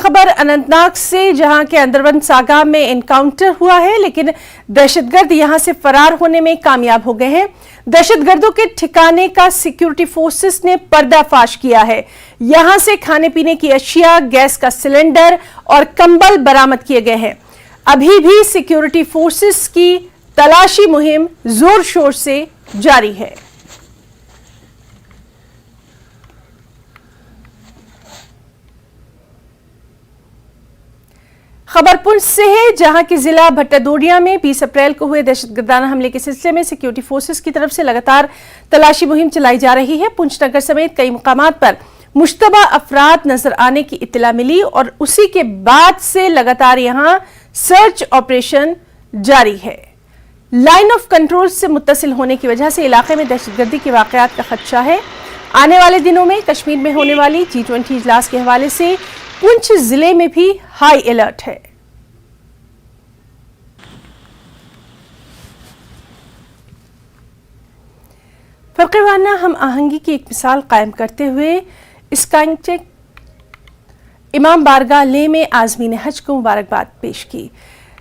खबर अनंतनाग से, जहां के अंदरवन सागा में एनकाउंटर हुआ है, लेकिन दहशतगर्द यहां से फरार होने में कामयाब हो गए हैं। दहशतगर्दों के ठिकाने का सिक्योरिटी फोर्सेस ने पर्दाफाश किया है। यहां से खाने पीने की अशिया, गैस का सिलेंडर और कंबल बरामद किए गए हैं। अभी भी सिक्योरिटी फोर्सेस की तलाशी मुहिम जोर शोर से जारी है। खबर पुंछ से है, जहां की जिला भट्टादोडिया में 20 अप्रैल को हुए दहशतगर्दाना हमले के सिलसिले में सिक्योरिटी फोर्सेस की तरफ से लगातार तलाशी मुहिम चलाई जा रही है। पुंछ नगर समेत कई मुकामात पर मुश्तबा अफराद नजर आने की इत्तला मिली और उसी के बाद से लगातार यहां सर्च ऑपरेशन जारी है। लाइन ऑफ कंट्रोल से मुत्तसिल होने की वजह से इलाके में दहशतगर्दी के वाकयात का खदशा है। आने वाले दिनों में कश्मीर में होने वाली G20 इजलास के हवाले से पुंछ जिले में भी हाई अलर्ट है। फर्क़े-वाराना हम आहंगी की एक मिसाल कायम करते हुए स्काइटेक इमाम बारगाह लेह में आज़मीन हज को मुबारकबाद पेश की।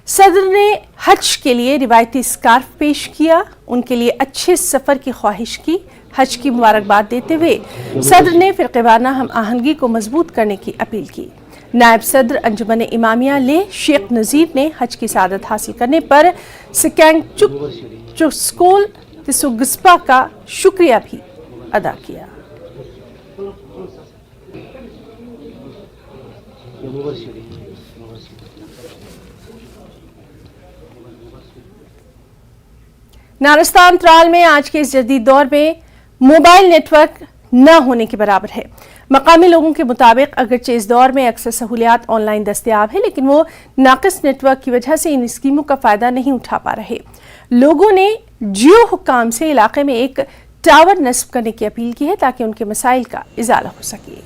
सदर ने हज के लिए रिवायती स्कार्फ पेश किया, उनके लिए अच्छे सफर की ख्वाहिश की। हज की मुबारकबाद देते हुए सदर ने फर्क़े-वाराना हम आहंगी को मजबूत करने की अपील की। नायब सदर अंजुमन इमामिया लेह शेख नज़ीर ने हज की सादत हासिल करने पर चुस्कोल तिसुगस्पा का शुक्रिया भी अदा किया। नारस्तान त्राल में आज के इस जदीद दौर में मोबाइल नेटवर्क न होने के बराबर है। मकामी लोगों के मुताबिक अगरचे इस दौर में अक्सर सहूलियात ऑनलाइन दस्तयाब है, लेकिन वो नाक़िस नेटवर्क की वजह से इन स्कीमों का फ़ायदा नहीं उठा पा रहे। लोगों ने जियो हुक्काम से इलाके में एक टावर नस्ब करने की अपील की है ताकि उनके मसाइल का इजाला हो सके।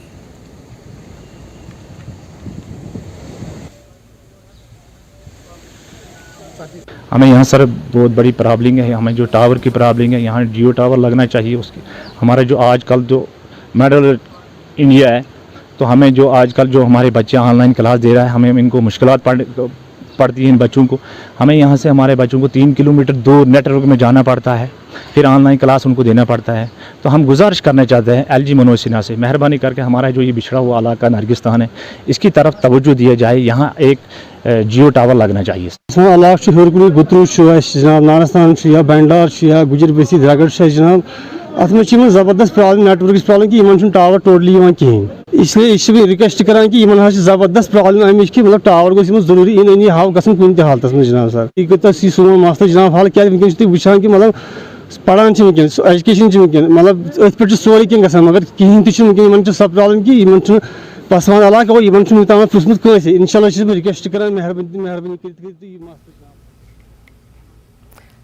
हमें यहाँ सर बहुत बड़ी प्रॉब्लम है, हमें जो टावर की प्रॉब्लम है, यहाँ जियो टावर लगना चाहिए। उसकी हमारा जो आजकल जो मॉडल इंडिया है, तो हमें जो आजकल जो हमारे बच्चे ऑनलाइन क्लास दे रहा है, हमें इनको मुश्किलात पड़ती है इन बच्चों को। हमें यहाँ से हमारे बच्चों को 3 किलोमीटर दूर नेटवर्क में जाना पड़ता है, फिर ऑनलाइन क्लास उनको देना पड़ता है। तो हम गुजारिश करना चाहते हैं LG मनोसिना से, मेहरबानी करके हमारा जो ये बिछड़ा हुआ इलाका नरगिस्तान है, इसकी तरफ तवज्जो दिया जाए। यहाँ एक जियो टावर लगना चाहिए। गुतरू जनाब नारस्तान या बैंडार या गुजर बसी द्रगड़ जनाब अत मे जबरदस्त प्रॉब्लम नेटवर्क प्रॉब्लम कि टावर टोटली कहें, इसलिए यह रिक्वेस्ट करान कि जबरदस्त प्रॉब्लम अमिच कि मतलब टावर गोस जरूरी इन हाव गन कुन हालत में जनाब सर यह सोन मसला जनाब हाल क्या वो वुचान कि मतलब पढ़ान वनकस एजुकेशन वनकन मतलब अथ पे सोरे कह मगर कहें तक सब प्रॉब्लम कि पसवान इलाका इन तमाम पुछमुत कंस। इंशाल्लाह रिक्वेस्ट करान मेहरबानी।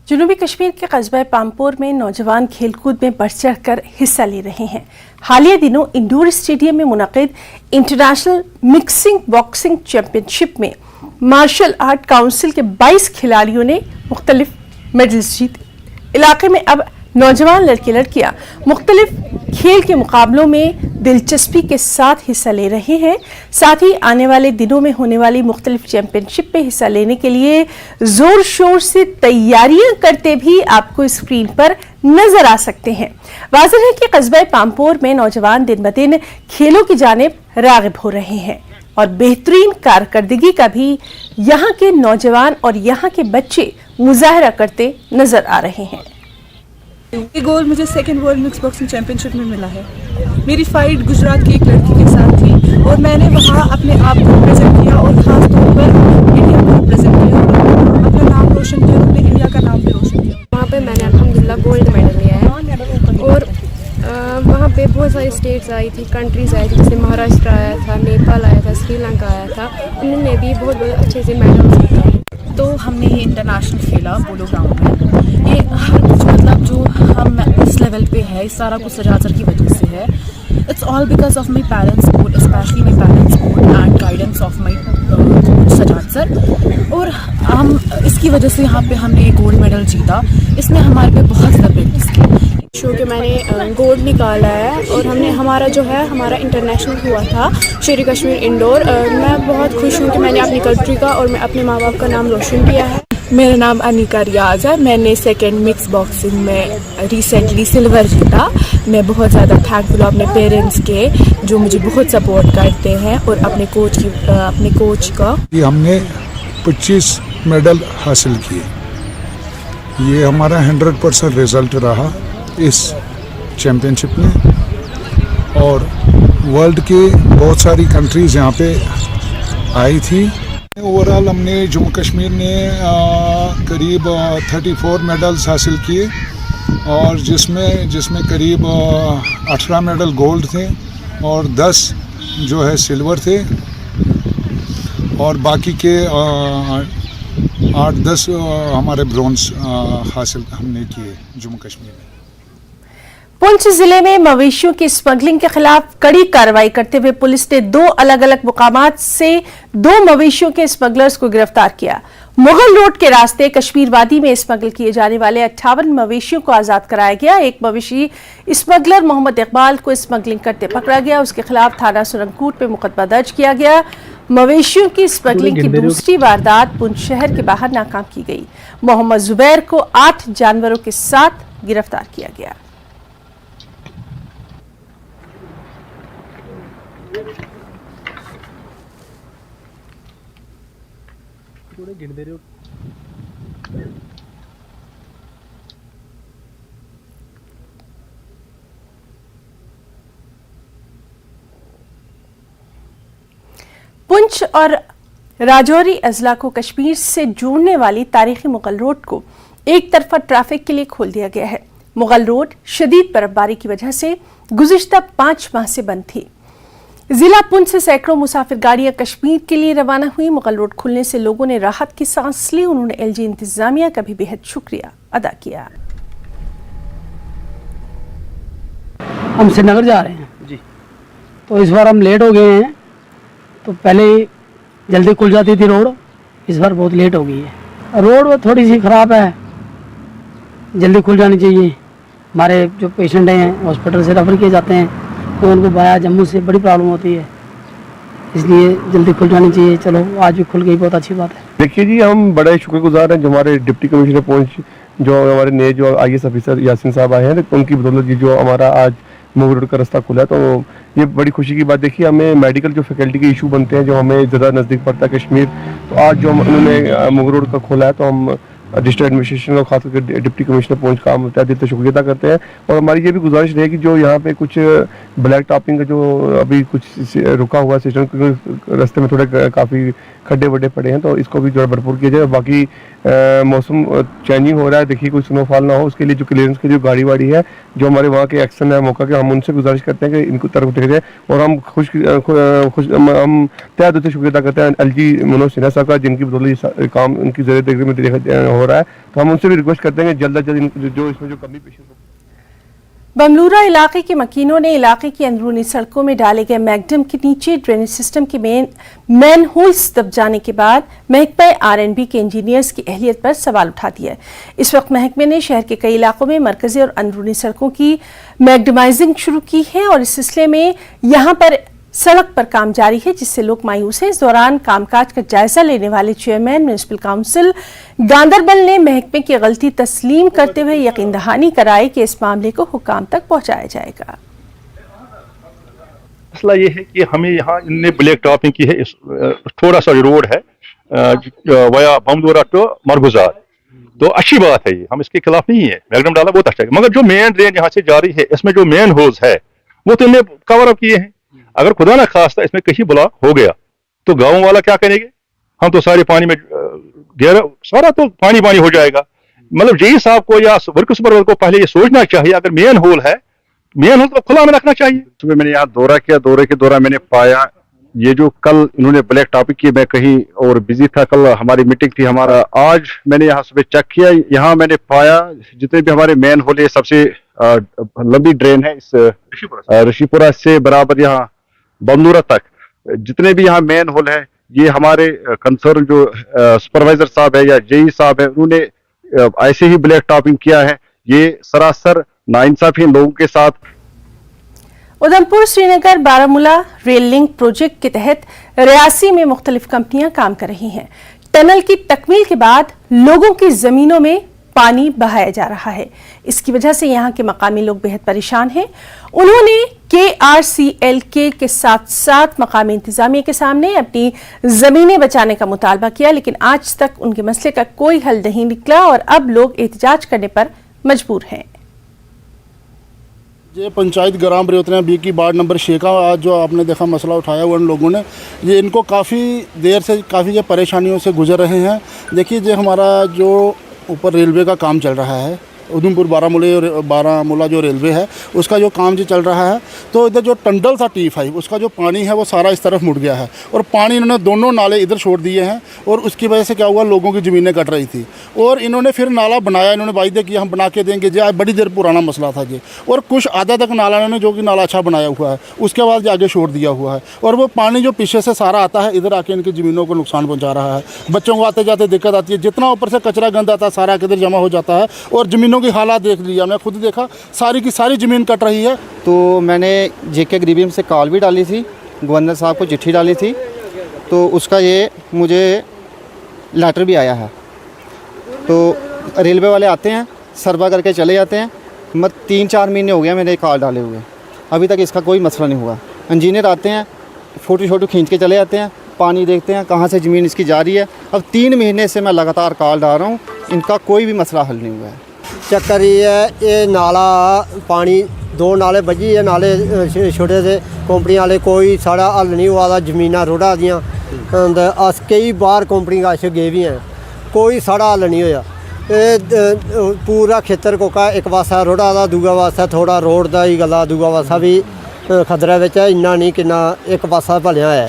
जनूबी कश्मीर के कस्बा पामपोर में नौजवान खेलकूद में बढ़ चढ़ कर हिस्सा ले रहे हैं। हालिया दिनों इंडोर स्टेडियम में मुनक़िद इंटरनेशनल मिक्सिंग बॉक्सिंग चैंपियनशिप में मार्शल आर्ट काउंसिल के 22 खिलाड़ियों ने मुख्तलिफ मेडल्स जीते। इलाके में अब नौजवान लड़के लड़कियां मुख्तलिफ खेल के मुकाबलों में दिलचस्पी के साथ हिस्सा ले रहे हैं। साथ ही आने वाले दिनों में होने वाली मुख्तलिफ चैंपियनशिप में हिस्सा लेने के लिए जोर शोर से तैयारियां करते भी आपको स्क्रीन पर नजर आ सकते हैं। वाज़ेह है कि कस्बा पामपोर में नौजवान दिन ब दिन खेलों की जानिब राग़िब हो रहे हैं और बेहतरीन कारकर्दगी का भी यहाँ के नौजवान और यहाँ के बच्चे मुजाहरा करते नजर आ रहे हैं। ये गोल मुझे second world mix boxing championship में मिला है। मेरी फाइट गुजरात की एक लड़की के साथ थी और मैंने वहाँ अपने आप को रिप्रेजेंट किया और ख़ास तौर पर इंडिया को रिप्रेजेंट किया, अपना नाम रोशन किया, अपने इंडिया का नाम भी रोशन किया। वहाँ पे मैंने अल्हम्दुलिल्लाह गोल्ड मेडल लिया है और वहाँ पे बहुत सारी स्टेट्स आई थी, कंट्रीज़ आई थी, जैसे महाराष्ट्र आया था, नेपाल आया था, श्रीलंका आया था, उन्होंने भी बहुत अच्छे से मेडल जीता। तो हमने ये इंटरनेशनल खेला पोलो ग्राउंड में। ये हर कुछ मतलब जो हम इस लेवल पे है, इस सारा कुछ सजाद सर की वजह से है। It's all because of my parents support, specially my parents support and guidance of my Sajad sir. और हम इसकी वजह से यहाँ पे हमने गोल्ड मेडल जीता। इसमें हमारे पे बहुत ज़्यादा प्रैक्टिस की। शो के मैंने गोल्ड निकाला है और हमारा हमारा इंटरनेशनल हुआ था शेर कश्मीर इंडोर। मैं बहुत खुश हूँ कि मैंने अपनी कंट्री का और मैं अपने माँ बाप का नाम रोशन किया है। मेरा नाम अनिका रियाज है। मैंने सेकंड मिक्स बॉक्सिंग में रिसेंटली सिल्वर जीता। मैं बहुत ज़्यादा थैंकफुल हूँ अपने पेरेंट्स के जो मुझे बहुत सपोर्ट करते हैं और अपने कोच का। हमने 25 मेडल हासिल किए। ये हमारा 100% रिजल्ट रहा इस चैम्पियनशिप में और वर्ल्ड के बहुत सारी कंट्रीज़ यहाँ पे आई थी। ओवरऑल हमने जम्मू कश्मीर ने करीब 34 मेडल्स हासिल किए और जिसमें करीब 18 मेडल गोल्ड थे और 10 जो है सिल्वर थे और बाकी के 8-10 हमारे ब्रॉन्ज हासिल हमने किए जम्मू कश्मीर में। पुंछ जिले में मवेशियों की स्मगलिंग के खिलाफ कड़ी कार्रवाई करते हुए पुलिस ने 2 अलग-अलग मुकामात से 2 मवेशियों के स्मगलर्स को गिरफ्तार किया। मुगल रोड के रास्ते कश्मीर वादी में स्मगल किए जाने वाले 58 मवेशियों को आजाद कराया गया। एक मवेशी स्मगलर मोहम्मद इकबाल को स्मगलिंग करते पकड़ा गया। उसके खिलाफ थाना सुरंगकोट में मुकदमा दर्ज किया गया। मवेशियों की स्मगलिंग की दूसरी वारदात पुंछ शहर के बाहर नाकाम की गई। मोहम्मद जुबैर को 8 जानवरों के साथ गिरफ्तार किया गया। पुंछ और राजौरी अजला को कश्मीर से जोड़ने वाली तारीखी मुगल रोड को एक तरफा ट्रैफिक के लिए खोल दिया गया है। मुगल रोड शदीद बर्फबारी की वजह से गुज़िश्ता 5 माह से बंद थी। जिला पुंछ से सैकड़ों मुसाफिर गाड़ियां कश्मीर के लिए रवाना हुई। मुगल रोड खुलने से लोगों ने राहत की सांस ली। उन्होंने एलजी इंतजामिया का भी बेहद शुक्रिया अदा किया। हम श्रीनगर जा रहे हैं जी, तो इस बार हम लेट हो गए हैं। तो पहले जल्दी खुल जाती थी रोड, इस बार बहुत लेट हो गई है। रोड थोड़ी सी ख़राब है, जल्दी खुल जानी चाहिए। हमारे जो पेशेंट हैं हॉस्पिटल से रेफर किए जाते हैं तो उनको वाया जम्मू से बड़ी प्रॉब्लम होती है, इसलिए जल्दी खुल जानी चाहिए। चलो आज भी खुल गई, बहुत अच्छी बात है। देखिए जी, हम बड़े शुक्रगुजार हैं जो हमारे डिप्टी कमिश्नर पुंछ जो हमारे नए जो IAS ऑफिसर यासिन साहब आए हैं, उनकी बदौलत जी जो हमारा आज मुगल रोड का रास्ता खुला है। तो ये बड़ी खुशी की बात। देखिए, हमें मेडिकल जो फैकल्टी के इशू बनते हैं जो हमें ज़्यादा नज़दीक पड़ता है कश्मीर, तो आज जो उन्होंने मुगल रोड का खोला है तो हम डिस्ट्रिक्ट एडमिनिस्ट्रेशन और खासकर डिप्टी कमिश्नर पुंछ का हम तहे दिल से शुक्रिया अदा करते हैं। और हमारी ये भी गुजारिश रहेगी जो यहाँ पे कुछ ब्लैक टॉपिंग का जो अभी कुछ रुका हुआ सिस्टम, क्योंकि रास्ते में थोड़े काफ़ी खड्डे वड्डे पड़े हैं, तो इसको भी जो भरपूर किया जाए। बाकी मौसम चेंजिंग हो रहा है, देखिए कोई स्नोफॉल ना हो, उसके लिए जो क्लियरेंस की जो गाड़ी वाड़ी है जो हमारे वहाँ के एक्शन है मौका के, हम उनसे गुजारिश करते हैं कि इनको तरफ देखा जाए। और हम हम तहे दिल से शुक्रिया अदा करते हैं LG मनोज सिन्हा साहब का, जिनकी बदौलत काम उनकी ज़रिए देखने में हो रहा है। तो हम उनसे भी रिक्वेस्ट करते हैं कि जल्द अज जल्द जो इसमें जो कमी पेश हो। बमलूरा इलाके के मकीनों ने इलाके की अंदरूनी सड़कों में डाले गए मैगडम के नीचे ड्रेनेज सिस्टम के मैन होल्स दब जाने के बाद महकमा R&B के इंजीनियर्स की अहलियत पर सवाल उठा दिया है। इस वक्त महकमे ने शहर के कई इलाकों में मरकजी और अंदरूनी सड़कों की मैगडमाइजिंग शुरू की है और इस सिलसिले में यहां पर सड़क पर काम जारी है, जिससे लोग मायूस हैं। इस दौरान कामकाज का जायजा लेने वाले चेयरमैन म्युनिसिपल काउंसिल गांदरबल ने महकमे की गलती तस्लीम करते हुए यकीन दहानी कराई कि इस मामले को हुकाम तक पहुंचाया जाएगा। मसला ये है कि हमें यहाँ इनने ब्लैक टॉपिंग की है। थोड़ा सा रोड है वया बमदोरा टू मरगुजार, तो अच्छी बात है, ये हम इसके खिलाफ नहीं है। मैगडम डाला बहुत अच्छा है, मगर जो मेन ड्रेन यहाँ से जारी है इसमें जो मेन होल्स है वो तो इनने कवर अप किए हैं। अगर खुदा ना खास्ता इसमें कहीं ब्लॉक हो गया तो गांव वाला क्या करेंगे? हम तो सारे पानी में गहरा, सारा तो पानी पानी हो जाएगा। मतलब जेई साहब को या वर्क सुपरवाइजर को पहले ये सोचना चाहिए, अगर मेन होल है, मेन होल तो खुला में रखना चाहिए। सुबह मैंने यहाँ दौरा किया, दौरे के दौरान मैंने पाया ये जो कल इन्होंने ब्लैक टॉपिक की, मैं कहीं और बिजी था, कल हमारी मीटिंग थी हमारा, आज मैंने यहाँ सुबह चेक किया, यहाँ मैंने पाया जितने भी हमारे मेन होल है सबसे लंबी ड्रेन है इस ऋषिपुरा से बराबर यहाँ बमनूरा तक, जितने भी यहाँ मेन होल है ये हमारे कंसर्न जो सुपरवाइजर साहब है या जेई साहब है उन्होंने ऐसे ही ब्लैक टॉपिंग किया है। ये सरासर नाइंसाफी इन लोगों के साथ। Udhampur Srinagar Baramulla rail link project के तहत रियासी में मुख्तलिफ कंपनियां काम कर रही हैं। टनल की तकमील के बाद लोगों की जमीनों में पानी बहाया जा रहा है। इसकी वजह से यहां के मकामी लोग बेहद परेशान हैं। उन्होंने KRCLK के साथ साथ मकामी इंतजामिया के सामने अपनी जमीनें बचाने का मुतालबा किया, लेकिन आज तक उनके मसले का कोई हल नहीं निकला और अब लोग एहतजाज करने पर मजबूर हैं। ये पंचायत ग्राम बरियोतना बी की वार्ड नंबर 6 का आज जो आपने देखा मसला उठाया हुआ उन लोगों ने, ये इनको काफ़ी देर से काफ़ी ये परेशानियों से गुजर रहे हैं। देखिए, जो हमारा जो ऊपर रेलवे का काम चल रहा है, उधमपुर बारामूला जो रेलवे है उसका जो काम जो चल रहा है, तो इधर जो टंडल था T5 उसका जो पानी है वो सारा इस तरफ मुड़ गया है और पानी इन्होंने दोनों नाले इधर छोड़ दिए हैं और उसकी वजह से क्या हुआ, लोगों की ज़मीनें कट रही थी और इन्होंने फिर नाला बनाया। इन्होंने वायदे किया हम बना के देंगे, जो बड़ी देर पुराना मसला था जी, और कुछ आधा तक नाला इन्होंने जो कि नाला अच्छा बनाया हुआ है उसके बाद आगे छोड़ दिया हुआ है और वो पानी जो पीछे से सारा आता है इधर आके इनकी ज़मीनों को नुकसान पहुँचा रहा है। बच्चों को आते जाते दिक्कत आती है, जितना ऊपर से कचरा गंद आता है सारा इधर जमा हो जाता है और ज़मीनों की हालात देख लिया, मैं खुद देखा सारी की सारी ज़मीन कट रही है। तो मैंने JK ग्रीबियम से कॉल भी डाली थी, गवर्नर साहब को चिट्ठी डाली थी, तो उसका ये मुझे लेटर भी आया है। तो रेलवे वाले आते हैं, सर्वा करके चले जाते हैं। मैं 3-4 महीने हो गया मैंने कॉल डाले हुए, अभी तक इसका कोई मसला नहीं हुआ। इंजीनियर आते हैं, फ़ोटो खींच के चले जाते हैं, पानी देखते हैं कहाँ से ज़मीन इसकी जा रही है। अब 3 महीने से मैं लगातार कॉल डाल रहा हूँ, इनका कोई भी मसला हल नहीं हुआ है। चक्कर ये है, ये नाला पानी 2 नाले बजी है, नाले छोटे से कंपनी वाले कोई साढ़ा हल नहीं हुआ था। ज़मीना रोड़ा दियाँ अस कई बार कंपनी कश गए भी हैं, कोई साढ़ा हल नहीं होया। पूरा खेतर कोका एक पासा रोड़ा दा, दूआ पासा थोड़ा रोड दा ही गला, दूआ पासा भी खतरे विच है, इन्ना नहीं किन्ना एक पासा भलिया है।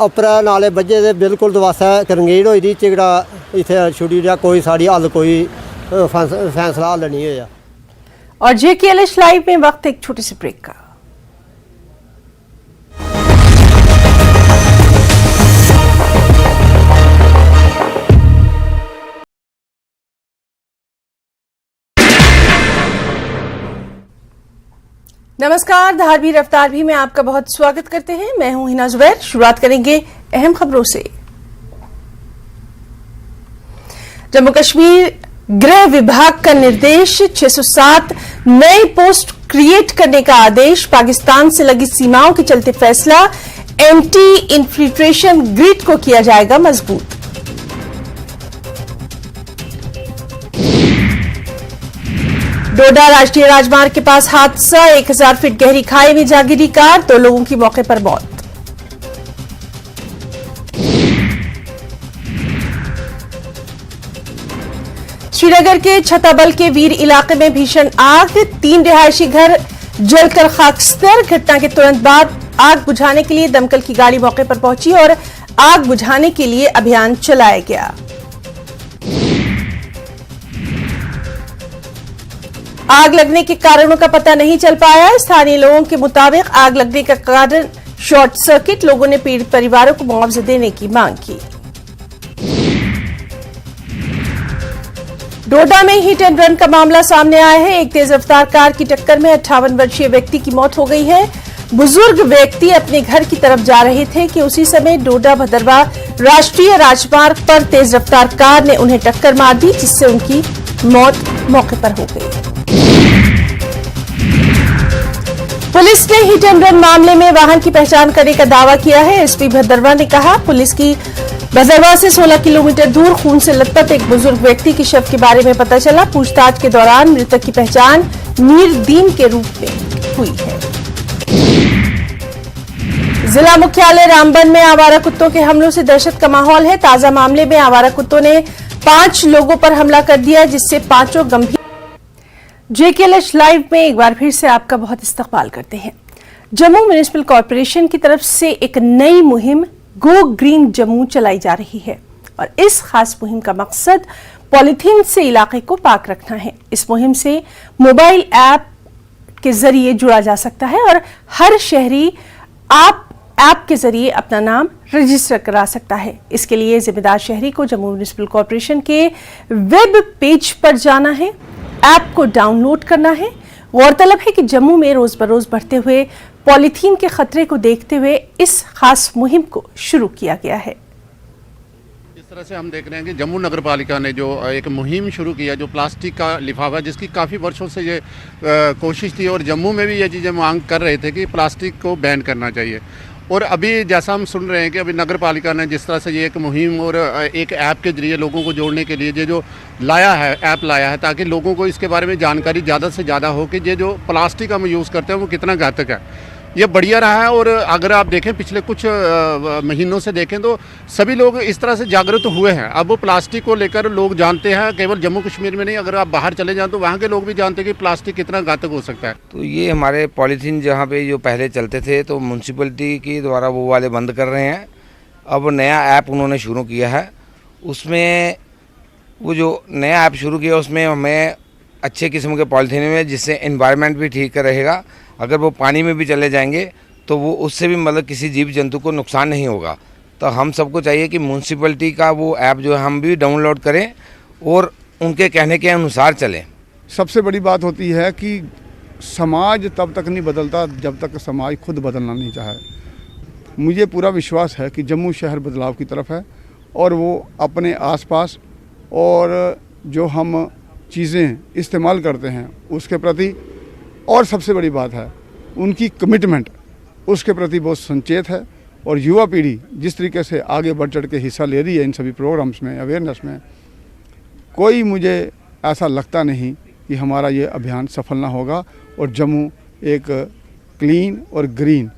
अपरा नाले बजे दे बिल्कुल दवासा करंगीड़ होई दी, चिगड़ा इत्थे छुड़ी जा, कोई साड़ी हल कोई फैसला हल नहीं होया। और JKLH लाइव में वक्त एक छोटी सी ब्रेक का। नमस्कार, धारवी रफ्तार भी में आपका बहुत स्वागत करते हैं। मैं हूं हिना जुबैर। शुरुआत करेंगे अहम खबरों से। जम्मू कश्मीर गृह विभाग का निर्देश, 607 नए पोस्ट क्रिएट करने का आदेश, पाकिस्तान से लगी सीमाओं के चलते फैसला, एंटी इन्फिल्ट्रेशन ग्रिड को किया जाएगा मजबूत। डोडा राष्ट्रीय राजमार्ग के पास हादसा, 1000 फीट गहरी खाई में जा गिरी कार, 2 लोगों की मौके पर मौत। श्रीनगर के छताबल के वीर इलाके में भीषण आग, 3 रिहायशी घर जलकर खाकस्तर। घटना के तुरंत बाद आग बुझाने के लिए दमकल की गाड़ी मौके पर पहुंची और आग बुझाने के लिए अभियान चलाया गया। आग लगने के कारणों का पता नहीं चल पाया। स्थानीय लोगों के मुताबिक आग लगने का कारण शॉर्ट सर्किट। लोगों ने पीड़ित परिवारों को मुआवजा देने की मांग की। डोडा में हिट एंड रन का मामला सामने आया है। एक तेज रफ्तार कार की टक्कर में 58 वर्षीय व्यक्ति की मौत हो गई है। बुजुर्ग व्यक्ति अपने घर की तरफ जा रहे थे कि उसी समय डोडा भदरवा राष्ट्रीय राजमार्ग पर तेज रफ्तार कार ने उन्हें टक्कर मार दी, जिससे उनकी मौत मौके पर हो गई। पुलिस ने हिट एंड रन मामले में वाहन की पहचान करने का दावा किया है। SP भदरवा ने कहा, पुलिस की भदरवा से 16 किलोमीटर दूर खून से लथपथ एक बुजुर्ग व्यक्ति के शव के बारे में पता चला। पूछताछ के दौरान मृतक की पहचान मीरदीन के रूप में हुई है। जिला मुख्यालय रामबन में आवारा कुत्तों के हमलों से दहशत का माहौल है। ताजा मामले में आवारा कुत्तों ने 5 लोगों पर हमला कर दिया, जिससे 5 गंभीर। JKLH लाइव में एक बार फिर से आपका बहुत इस्तकबाल करते हैं। जम्मू म्युनिसिपल कॉरपोरेशन की तरफ से एक नई मुहिम गो ग्रीन जम्मू चलाई जा रही है और इस खास मुहिम का मकसद पॉलीथीन से इलाके को पाक रखना है। इस मुहिम से मोबाइल ऐप के जरिए जुड़ा जा सकता है और हर शहरी ऐप के जरिए अपना नाम रजिस्टर करा सकता है। इसके लिए जिम्मेदार शहरी को जम्मू म्युनिसिपल कॉरपोरेशन के वेब पेज पर जाना है। ऐप को डाउनलोड करना है। गौरतलब है कि जम्मू में रोज बरोज बढ़ते हुए पॉलीथीन के खतरे को देखते हुए इस खास मुहिम को शुरू किया गया है। इस तरह से हम देख रहे हैं कि जम्मू नगर पालिका ने जो एक मुहिम शुरू किया, जो प्लास्टिक का लिफाफा, जिसकी काफ़ी वर्षों से ये कोशिश थी और जम्मू में भी ये चीज़ें मांग कर रहे थे कि प्लास्टिक को बैन करना चाहिए। और अभी जैसा हम सुन रहे हैं कि अभी नगर पालिका ने जिस तरह से ये एक मुहिम और एक ऐप के जरिए लोगों को जोड़ने के लिए ये जो लाया है, ऐप लाया है, ताकि लोगों को इसके बारे में जानकारी ज़्यादा से ज़्यादा हो कि ये जो प्लास्टिक हम यूज़ करते हैं वो कितना घातक है। ये बढ़िया रहा है। और अगर आप देखें पिछले कुछ महीनों से देखें तो सभी लोग इस तरह से जागरूक हुए हैं। अब वो प्लास्टिक को लेकर लोग जानते हैं, केवल जम्मू कश्मीर में नहीं, अगर आप बाहर चले जाएं तो वहाँ के लोग भी जानते हैं कि प्लास्टिक कितना घातक हो सकता है। तो ये हमारे पॉलीथीन जहाँ पे जो पहले चलते थे तो म्यूनसिपलिटी के द्वारा वो वाले बंद कर रहे हैं। अब नया ऐप उन्होंने शुरू किया है, उसमें वो जो नया ऐप शुरू किया उसमें हमें अच्छे किस्म के पॉलीथीन में, जिससे एनवायरनमेंट भी ठीक रहेगा। अगर वो पानी में भी चले जाएंगे तो वो उससे भी मतलब किसी जीव जंतु को नुकसान नहीं होगा। तो हम सबको चाहिए कि म्यूनसिपलिटी का वो ऐप जो है हम भी डाउनलोड करें और उनके कहने के अनुसार चलें। सबसे बड़ी बात होती है कि समाज तब तक नहीं बदलता जब तक समाज खुद बदलना नहीं चाहे। मुझे पूरा विश्वास है कि जम्मू शहर बदलाव की तरफ है और वो अपने आसपास और जो हम चीज़ें इस्तेमाल करते हैं उसके प्रति, और सबसे बड़ी बात है उनकी कमिटमेंट, उसके प्रति बहुत संचेत है। और युवा पीढ़ी जिस तरीके से आगे बढ़ चढ़ के हिस्सा ले रही है इन सभी प्रोग्राम्स में, अवेयरनेस में, कोई मुझे ऐसा लगता नहीं कि हमारा ये अभियान सफल ना होगा और जम्मू एक क्लीन और ग्रीन।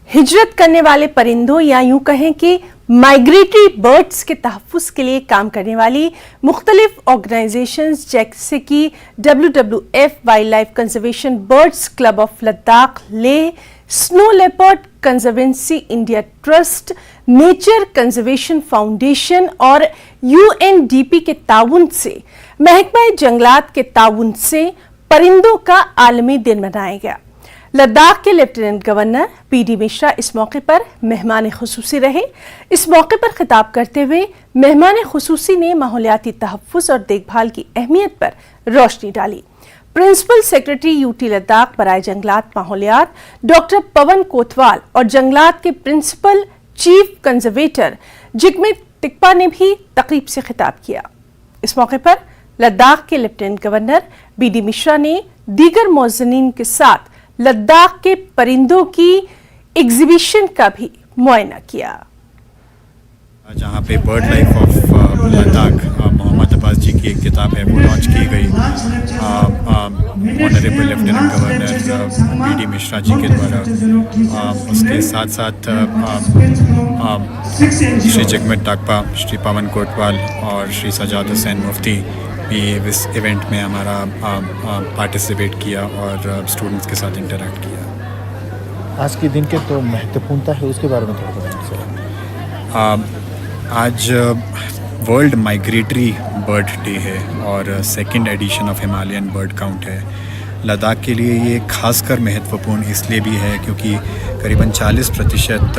हिजरत करने वाले परिंदों या यूं कहें कि माइग्रेटरी बर्ड्स के तहफ़्फ़ुज़ के लिए काम करने वाली मुख्तलिफ ऑर्गेनाइजेशंस जैसे कि WWF wild life conservation birds club of Ladakh, Leh, snow leopard conservancy India trust, nature conservation foundation और UNDP के ताउन से, महकमा जंगलात के ताउन से परिंदों का आलमी दिन मनाया गया। लद्दाख के लेफ्टिनेंट गवर्नर PD मिश्रा इस मौके पर मेहमान खुसूसी रहे। इस मौके पर खिताब करते हुए मेहमान खुसूसी ने माहौलियाती तहफ़्फ़ुज़ और देखभाल की अहमियत पर रोशनी डाली। प्रिंसिपल सेक्रेटरी UT लद्दाख बराए जंगलात माहौलियात डॉक्टर पवन कोतवाल और जंगलात के प्रिंसिपल चीफ कंजर्वेटर जिगमित टिकपा ने भी तकरीब से खिताब किया। इस मौके पर लद्दाख के लेफ्टिनेंट गवर्नर BD मिश्रा ने दीगर मौज़नीन के साथ लद्दाख के परिंदों की एग्जीबिशन का भी मुआयना किया, जहाँ पे bird life of Ladakh Mohammad Abbas ji की एक किताब है वो लॉन्च की गई honourable lieutenant governor BD Mishra ji के द्वारा। उसके साथ साथ श्री जिगमित टिकपा, श्री पवन कोतवाल और श्री सजाद हुसैन मुफ्ती भी इस इवेंट में हमारा पार्टिसिपेट किया और स्टूडेंट्स के साथ इंटरेक्ट किया। आज के दिन के तो महत्वपूर्णता है उसके बारे में थोड़ा बताएं। आज वर्ल्ड माइग्रेटरी बर्ड डे है और second edition of Himalayan bird count है। लद्दाख के लिए ये खासकर महत्वपूर्ण इसलिए भी है क्योंकि करीबन 40%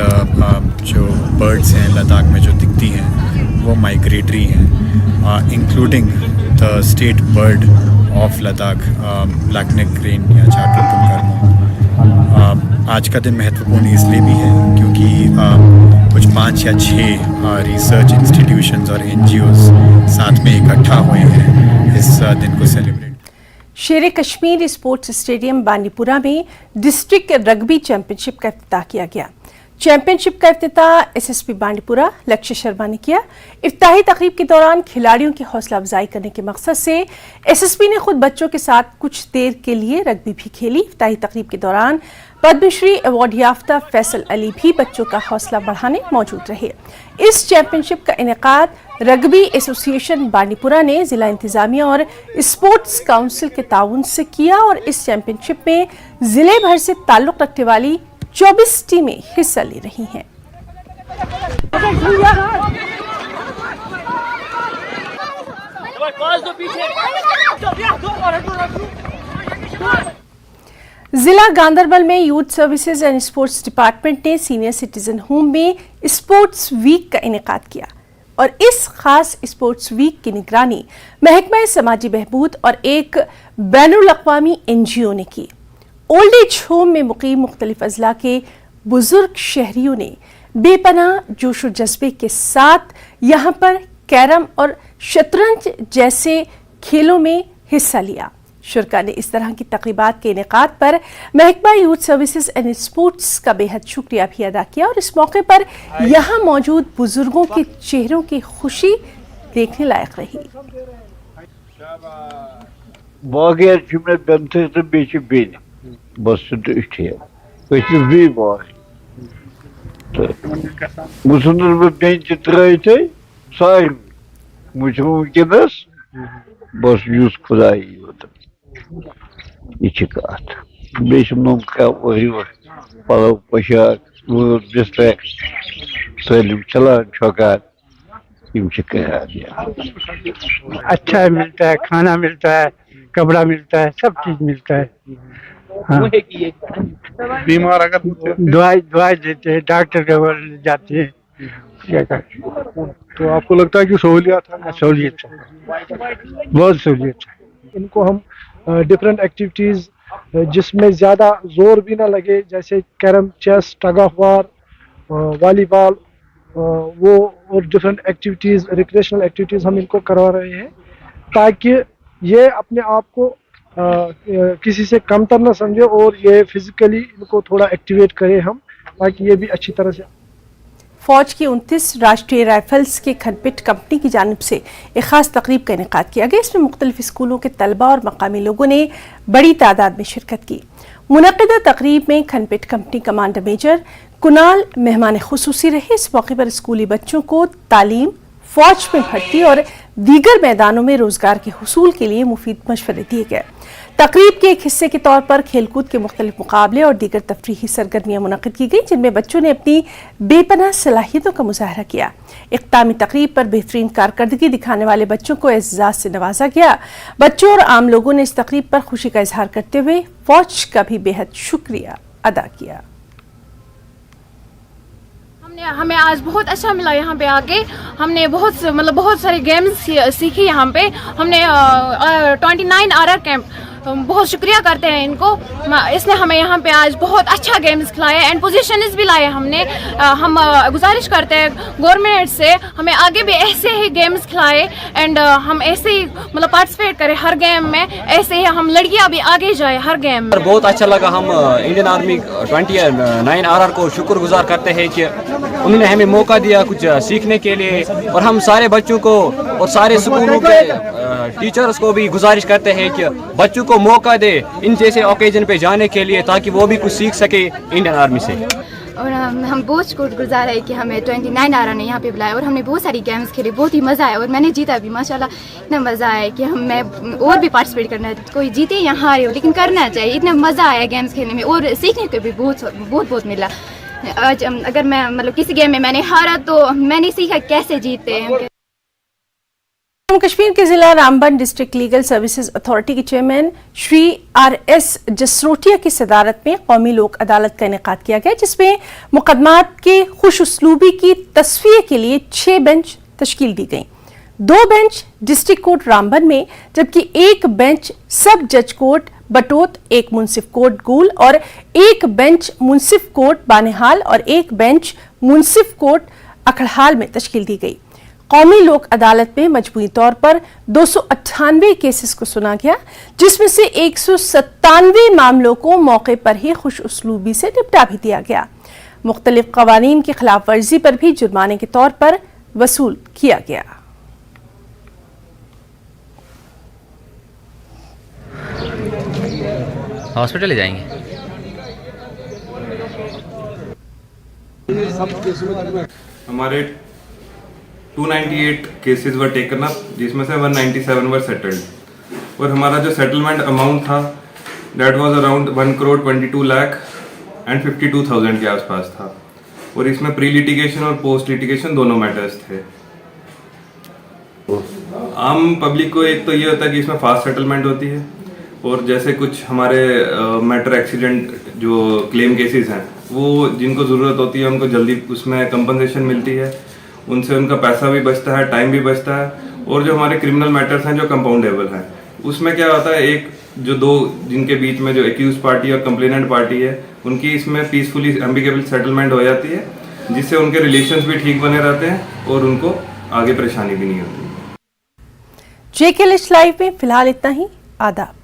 जो बर्ड्स हैं लद्दाख में जो दिखती हैं वो माइग्रेटरी हैं, including the state bird of Ladakh black neck crane या जाटल कुनकर्मा। आज का दिन महत्वपूर्ण इसलिए भी है क्योंकि कुछ 5 या 6 रिसर्च इंस्टीट्यूशंस और NGOs साथ में इकट्ठा हुए हैं इस दिन को सेलिब्रेट। शेर कश्मीर स्पोर्ट्स स्टेडियम बांडीपुरा में डिस्ट्रिक्ट रग्बी चैंपियनशिप का इफ्तिताह किया गया। चैंपियनशिप का इफ्तिताह SSP बांडीपुरा लक्ष्य शर्मा ने किया। इफ्तिताही तकरीब के दौरान खिलाड़ियों की हौसला अफजाई करने के मकसद से SSP ने खुद बच्चों के साथ कुछ देर के लिए रग्बी भी खेली। इफ्तिताही तकरीब के दौरान पद्मश्री अवार्ड याफ्ता फैसल अली भी बच्चों का हौसला बढ़ाने मौजूद रहे। इस चैंपियनशिप का इनेकाद रग्बी एसोसिएशन बांडीपुरा ने जिला इंतजामिया और स्पोर्ट्स काउंसिल के ताउन से किया और इस चैंपियनशिप में जिले भर से ताल्लुक रखने वाली 24 टीमें हिस्सा ले रही हैं। जिला गांदरबल में youth services and sports department ने सीनियर सिटीजन होम में स्पोर्ट्स वीक का इनेकाद किया। और इस खास स्पोर्ट्स वीक की निगरानी महकमा समाजी बहबूद और एक बैनुल अक़वामी NGO ने की। ओल्ड एज होम में मुकीम मुख्तलिफ अजला के बुजुर्ग शहरियों ने बेपनाह जोश और जज्बे के साथ यहाँ पर कैरम और शतरंज जैसे खेलों में हिस्सा लिया। शुरा ने इस तरह की तकरीबात के इनेकाद पर महकमा यूथ सर्विसेज एंड स्पोर्ट्स का बेहद शुक्रिया भी अदा किया और इस मौके पर यहाँ मौजूद बुजुर्गों के चेहरों की खुशी देखने लायक रही। बस यूज खुदा यह कत बेम पलो पोशाक डिस्ट्रैक्ट सैलूम चलान शौकात अच्छा मिलता है, खाना मिलता है, कपड़ा मिलता है, सब चीज मिलता है। हाँ। बीमार अगर दवाई देते हैं, डॉक्टर के पास जाते हैं। तो आपको लगता है कि सहूलियत है? सहूलियत है, बहुत सहूलियत है। इनको हम डिफरेंट एक्टिविटीज जिसमें ज़्यादा जोर भी ना लगे, जैसे carrom, chess, tug of war, volleyball, वो और डिफरेंट एक्टिविटीज़, रिक्रिएशनल एक्टिविटीज़ हम इनको करवा रहे हैं ताकि ये अपने आप को किसी से कमतर ना समझे और ये फिजिकली इनको थोड़ा एक्टिवेट करें हम, ताकि ये भी अच्छी तरह से। फौज की 29 राष्ट्रीय राइफल्स के खनपिट कंपनी की जानिब से एक खास तकरीब का इनेकाद किया गया। इसमें मुख्तलिफ स्कूलों के तलबा और मकामी लोगों ने बड़ी तादाद में शिरकत की। मुनक़िदा तकरीब में खनपिट कंपनी कमांडर मेजर कुनाल मेहमान खुसूसी रहे। इस मौके पर स्कूली बच्चों को तालीम, फौज में भर्ती और दीगर मैदानों में रोजगार के हुसूल के लिए मुफीद मशवरे दिए गए। तकरीब के एक हिस्से के तौर पर खेलकूद के मुख्तलिफ मुकाबले और दीगर तफरीही सरगर्मियां मुनक़िद की गई, जिनमें बच्चों ने अपनी बेपनाह सलाहियतों का मुजाहरा किया। इख्तामी तकरीब पर बेहतरीन कारकर्दगी दिखाने वाले बच्चों को एजाज़ से नवाजा गया। बच्चों और आम लोगों ने इस तकरीब पर खुशी का इजहार करते हुए फौज का भी बेहद शुक्रिया अदा किया। हमें आज बहुत अच्छा मिला यहाँ पे आके। हमने बहुत सारे गेम्स सीखे यहाँ पे। हमने 29 RR कैंप, बहुत शुक्रिया करते हैं इनको, इसने हमें यहाँ पे आज बहुत अच्छा गेम्स खिलाया एंड पोजीशंस भी लाए हमने। हम गुजारिश करते हैं गवर्नमेंट से हमें आगे भी ऐसे ही गेम्स खिलाए एंड हम ऐसे ही पार्टिसिपेट करें हर गेम में, ऐसे ही हम लड़कियाँ भी आगे जाए हर गेम में। बहुत अच्छा लगा। हम इंडियन आर्मी 29 RR को शुक्रगुजार करते हैं कि उन्होंने हमें मौका दिया कुछ सीखने के लिए, और हम सारे बच्चों को और सारे स्कूलों के टीचर्स को भी गुजारिश करते हैं कि बच्चों को मौका दे इन जैसे ओकेजन पे जाने के लिए, ताकि वो भी कुछ सीख सके इंडियन आर्मी से। और हम बहुत शुक्रगुजार है कि हमें 29 RR ने यहाँ पे बुलाया और हमने बहुत सारी गेम्स खेली, बहुत ही मज़ा आया और मैंने जीता भी माशाल्लाह। इतना मज़ा आया कि मैं और भी पार्टिसिपेट करना है, कोई जीते या हारे हो लेकिन करना चाहिए। इतना मज़ा आया गेम्स खेलने में और सीखने को भी बहुत मिला। आज अगर मैं किसी गेम में मैंने हारा तो मैंने सीखा कैसे जीतते हैं। जम्मू कश्मीर के जिला Ramban district legal services authority के चेयरमैन श्री RS जसरोटिया की सदारत में कौमी लोक अदालत का इनेकाद किया गया, जिसमें मुकदमात के खुश उसलूबी की तस्फिये के लिए 6 बेंच तश्कील दी गई। 2 बेंच डिस्ट्रिक्ट कोर्ट रामबन में, जबकि 1 बेंच सब जज कोर्ट बटोत, 1 मुंसिफ कोर्ट गूल और 1 बेंच मुंसिफ कोर्ट बानेहाल और 1 बेंच मुंसिफ कोर्ट अखड़हाल में तश्कील दी गई। कौमी लोक अदालत में मजमूई तौर पर 298 केसेस को सुना गया, जिसमें से 197 मामलों को मौके पर ही खुश उसलूबी से निपटा भी दिया गया। मुख्तलिफ कवानीन की खिलाफ वर्जी पर भी जुर्माने के तौर पर वसूल किया गया। हॉस्पिटल ले जाएंगे। हमारे 298 केसेस वर टेकन अप, जिसमें से 197 वर सेटल्ड, और हमारा जो सेटलमेंट अमाउंट था दैट वाज अराउंड 1,22,52,000 के आसपास था, और इसमें प्री लिटिगेशन और पोस्ट लिटिगेशन दोनों मैटर्स थे। आम पब्लिक को एक तो ये होता है कि इसमें फास्ट सेटलमेंट होती है, और जैसे कुछ हमारे मैटर एक्सीडेंट जो क्लेम केसेस हैं वो जिनको ज़रूरत होती है उनको जल्दी उसमें कंपनसेशन मिलती है, उनसे उनका पैसा भी बचता है, टाइम भी बचता है। और जो हमारे क्रिमिनल मैटर्स हैं जो कंपाउंडेबल हैं, उसमें क्या होता है, एक जो दो जिनके बीच में जो एक्यूज पार्टी और कंप्लेनेंट पार्टी है, उनकी इसमें पीसफुली एम्बिकेबल सेटलमेंट हो जाती है, जिससे उनके रिलेशंस भी ठीक बने रहते हैं और उनको आगे परेशानी भी नहीं होती। JKLH लाइव में फिलहाल इतना ही। आदाब।